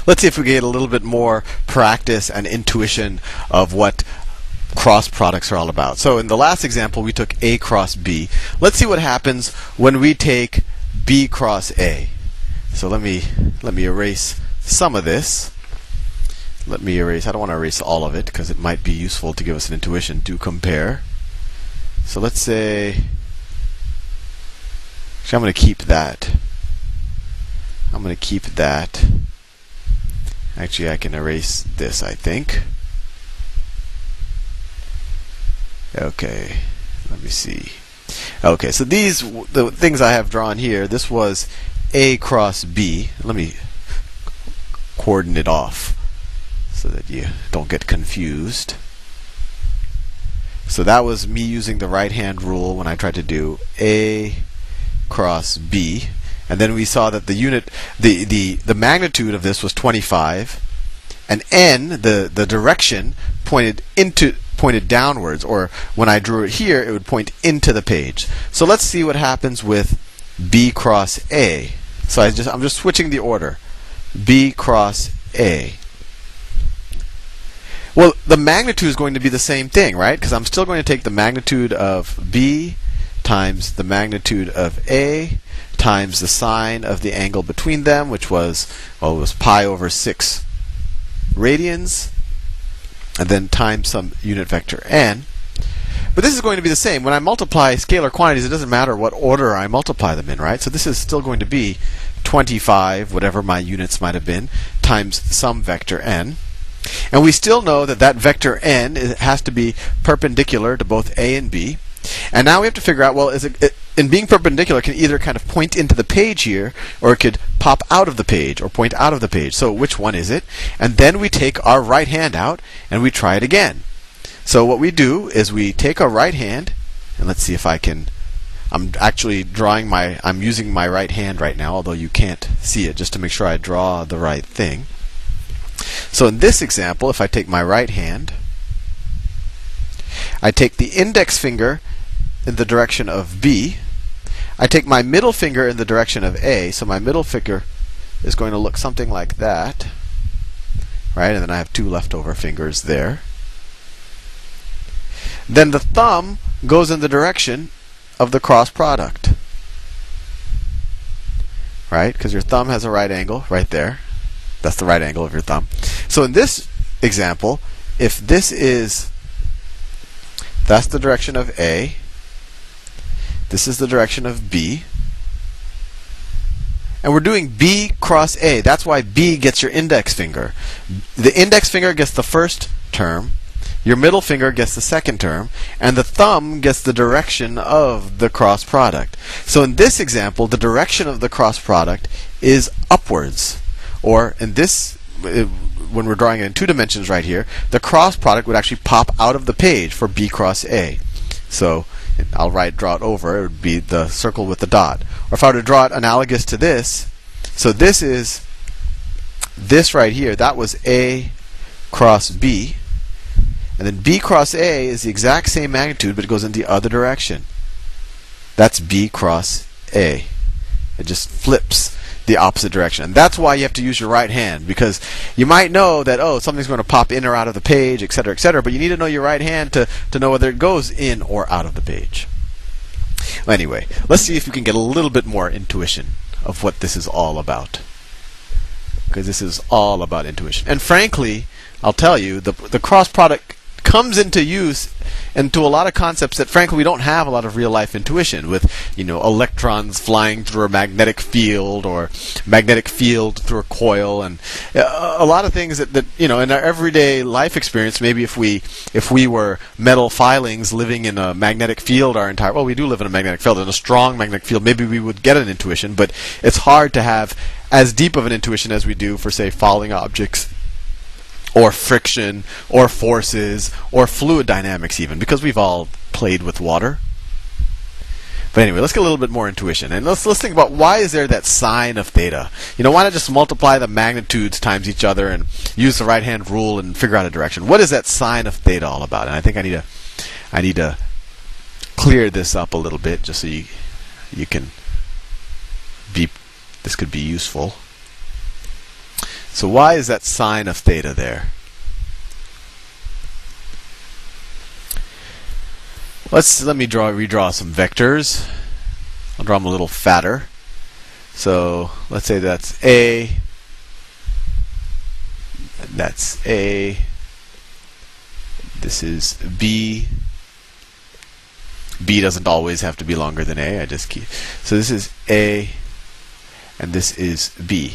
let's see if we get a little bit more practice and intuition of what cross products are all about. So in the last example, we took A cross B. Let's see what happens when we take B cross A. So let me erase some of this. I don't want to erase all of it because it might be useful to give us an intuition to compare. So let's say, actually I'm going to keep that. Actually, I can erase this, I think. Okay, let me see. Okay, so the things I have drawn here, this was A cross B. Let me cordon it off so that you don't get confused. So that was me using the right hand rule when I tried to do A cross B. And then we saw that the magnitude of this was 25, and N, the direction, pointed downwards, or when I drew it here, it would point into the page. So let's see what happens with B cross A. So I'm just switching the order. B cross A. Well, the magnitude is going to be the same thing, right? Because I'm still going to take the magnitude of B times the magnitude of A times the sine of the angle between them, which was, well, it was pi over 6 radians, and then times some unit vector n. But this is going to be the same. When I multiply scalar quantities, it doesn't matter what order I multiply them in, right? So this is still going to be 25, whatever my units might have been, times some vector n. And we still know that that vector n has to be perpendicular to both A and B. And now we have to figure out, well, in being perpendicular, it can either kind of point into the page here, or it could pop out of the page, or point out of the page. So which one is it? And then we take our right hand out, and we try it again. So what we do is we take our right hand, and let's see if I can, I'm using my right hand right now, although you can't see it, just to make sure I draw the right thing. So in this example, if I take my right hand, I take the index finger in the direction of B. I take my middle finger in the direction of A, so my middle finger is going to look something like that, right? And then I have 2 leftover fingers there. Then the thumb goes in the direction of the cross product, right? Because your thumb has a right angle right there. That's the right angle of your thumb. So in this example, if this is, that's the direction of A, this is the direction of B, and we're doing B cross A. That's why B gets your index finger. The index finger gets the first term, your middle finger gets the second term, and the thumb gets the direction of the cross product. So in this example, the direction of the cross product is upwards. Or in this, when we're drawing it in 2 dimensions right here, the cross product would actually pop out of the page for B cross A. So I'll draw it over. It would be the circle with the dot. Or if I were to draw it analogous to this, so this is this right here. That was A cross B. And then B cross A is the exact same magnitude, but it goes in the other direction. That's B cross A. It just flips the opposite direction. And that's why you have to use your right hand, because you might know that, oh, something's going to pop in or out of the page, etc., but you need to know your right hand to know whether it goes in or out of the page. Well, anyway, let's see if we can get a little bit more intuition of what this is all about, because this is all about intuition. And frankly, I'll tell you, the cross product comes into use into a lot of concepts that frankly we don't have a lot of real life intuition with, electrons flying through a magnetic field, or magnetic field through a coil, and a lot of things that in our everyday life experience, maybe if we were metal filings living in a magnetic field well, we do live in a magnetic field, in a strong magnetic field, maybe we would get an intuition, but it's hard to have as deep of an intuition as we do for, say, falling objects, or friction, or forces, or fluid dynamics even, because we've all played with water. But anyway, let's get a little bit more intuition. And let's think about, why is there that sine of theta? Why not just multiply the magnitudes times each other and use the right-hand rule and figure out a direction? What is that sine of theta all about? And I think I need to clear this up a little bit, just so you can be, this could be useful. So why is that sine of theta there? Let me redraw some vectors. I'll draw them a little fatter. So let's say that's A. That's A. This is B. B doesn't always have to be longer than A. I just keep. So this is A, and this is B.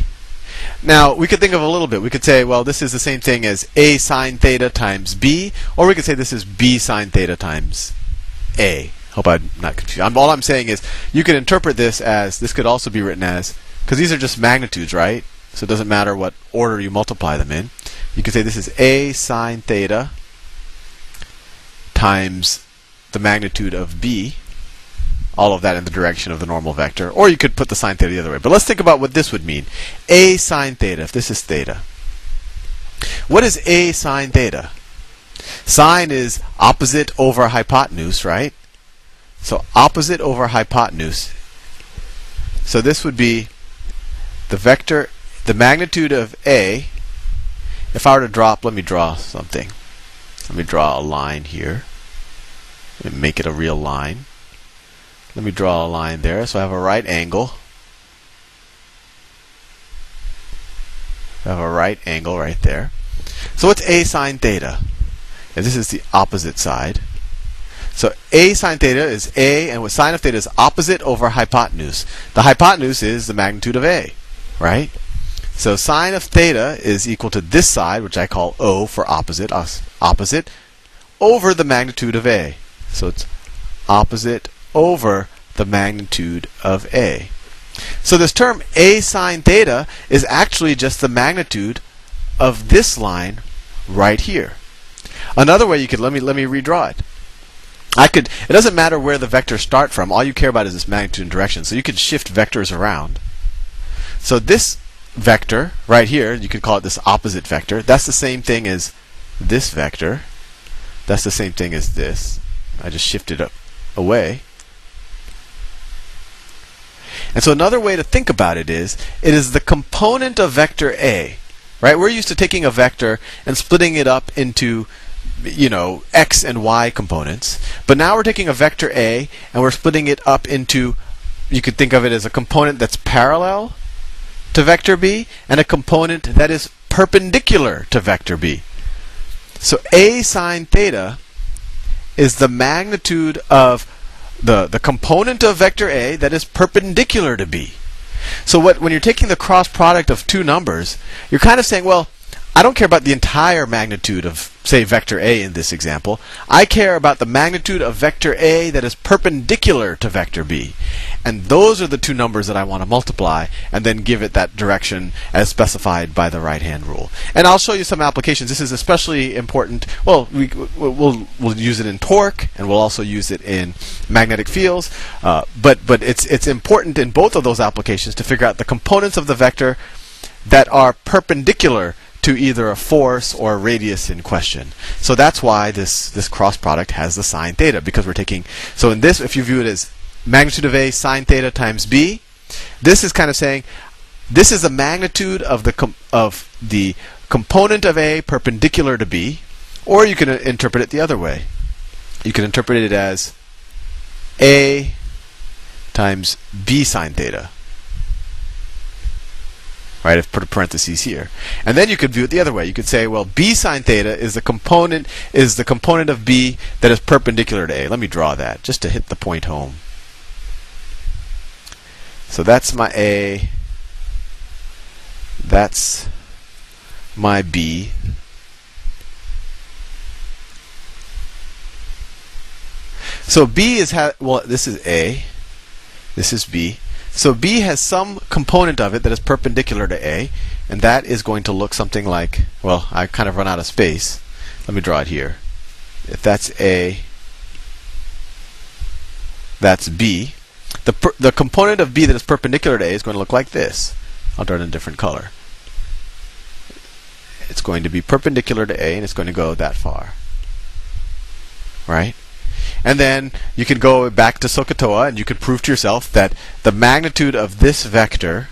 Now we could think of a little bit. We could say, well, this is the same thing as A sine theta times B, or we could say this is B sine theta times A. Hope I'm not confused. All I'm saying is you could interpret this as, this could also be written as, because these are just magnitudes, right? So it doesn't matter what order you multiply them in. You could say this is A sine theta times the magnitude of B, all of that in the direction of the normal vector, or you could put the sine theta the other way. But let's think about what this would mean. A sine theta, if this is theta. What is A sine theta? Sine is opposite over hypotenuse, right? So opposite over hypotenuse. So this would be the vector, the magnitude of A. If I were to drop, let me draw something. Let me draw a line here. Let me make it a real line. Let me draw a line there. So I have a right angle. I have a right angle right there. So what's A sine theta? And this is the opposite side. So A sine theta is A, and with sine of theta is opposite over hypotenuse. The hypotenuse is the magnitude of A, right? So sine of theta is equal to this side, which I call O for opposite, opposite, over the magnitude of A. So it's opposite over the magnitude of A. So this term A sine theta is actually just the magnitude of this line right here. Another way you could, let me redraw it. It doesn't matter where the vectors start from. All you care about is this magnitude and direction. So you could shift vectors around. So this vector right here, you could call it this opposite vector. That's the same thing as this vector. That's the same thing as this. I just shifted it away. And so another way to think about it is the component of vector A. Right? We're used to taking a vector and splitting it up into, x and y components. But now we're taking a vector A and we're splitting it up into, you could think of it as a component that's parallel to vector B and a component that is perpendicular to vector B. So A sine theta is the magnitude of the component of vector A that is perpendicular to B. So when you're taking the cross product of two numbers, you're kind of saying, well, I don't care about the entire magnitude of, say, vector A in this example. I care about the magnitude of vector A that is perpendicular to vector B. And those are the two numbers that I want to multiply and then give it that direction as specified by the right-hand rule. And I'll show you some applications. This is especially important. Well, we'll use it in torque, and we'll also use it in magnetic fields. But it's important in both of those applications to figure out the components of the vector that are perpendicular to either a force or a radius in question. So that's why this cross product has the sine theta, because we're taking, so in this, if you view it as magnitude of A sine theta times B, this is kind of saying this is the magnitude of the component of A perpendicular to B, or you can interpret it the other way. You can interpret it as A times B sine theta. Right, I've put a parentheses here. And then you could view it the other way. You could say, well, B sine theta is the component of B that is perpendicular to A. Let me draw that just to hit the point home. So that's my A. That's my B. So B is well, this is A. This is B. So B has some component of it that is perpendicular to A, and that is going to look something like, well, I kind of run out of space. Let me draw it here. If that's A, that's B. The component of B that is perpendicular to A is going to look like this. I'll draw it in a different color. It's going to be perpendicular to A, and it's going to go that far. Right? And then you can go back to SOHCAHTOA and you could prove to yourself that the magnitude of this vector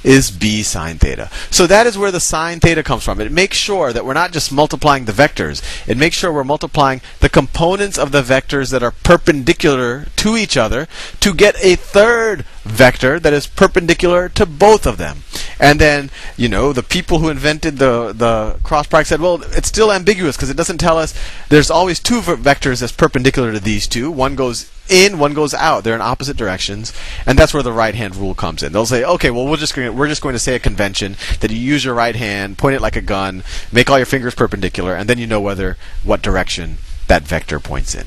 is b sine theta. So that is where the sine theta comes from. It makes sure that we're not just multiplying the vectors. It makes sure we're multiplying the components of the vectors that are perpendicular to each other to get a third vector that is perpendicular to both of them. And then, you know, the people who invented the cross product said, well, it's still ambiguous because it doesn't tell us there's always two vectors that's perpendicular to these two. One goes in, one goes out. They're in opposite directions, and that's where the right hand rule comes in. They'll say, okay, well, we're just going to say a convention that you use your right hand, point it like a gun, make all your fingers perpendicular, and then you know what direction that vector points in.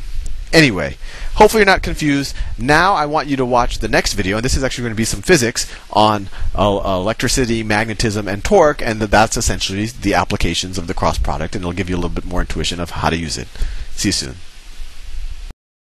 Anyway, hopefully you're not confused. Now I want you to watch the next video, and this is actually going to be some physics on electricity, magnetism, and torque, and that's essentially the applications of the cross product, and it'll give you a little bit more intuition of how to use it. See you soon.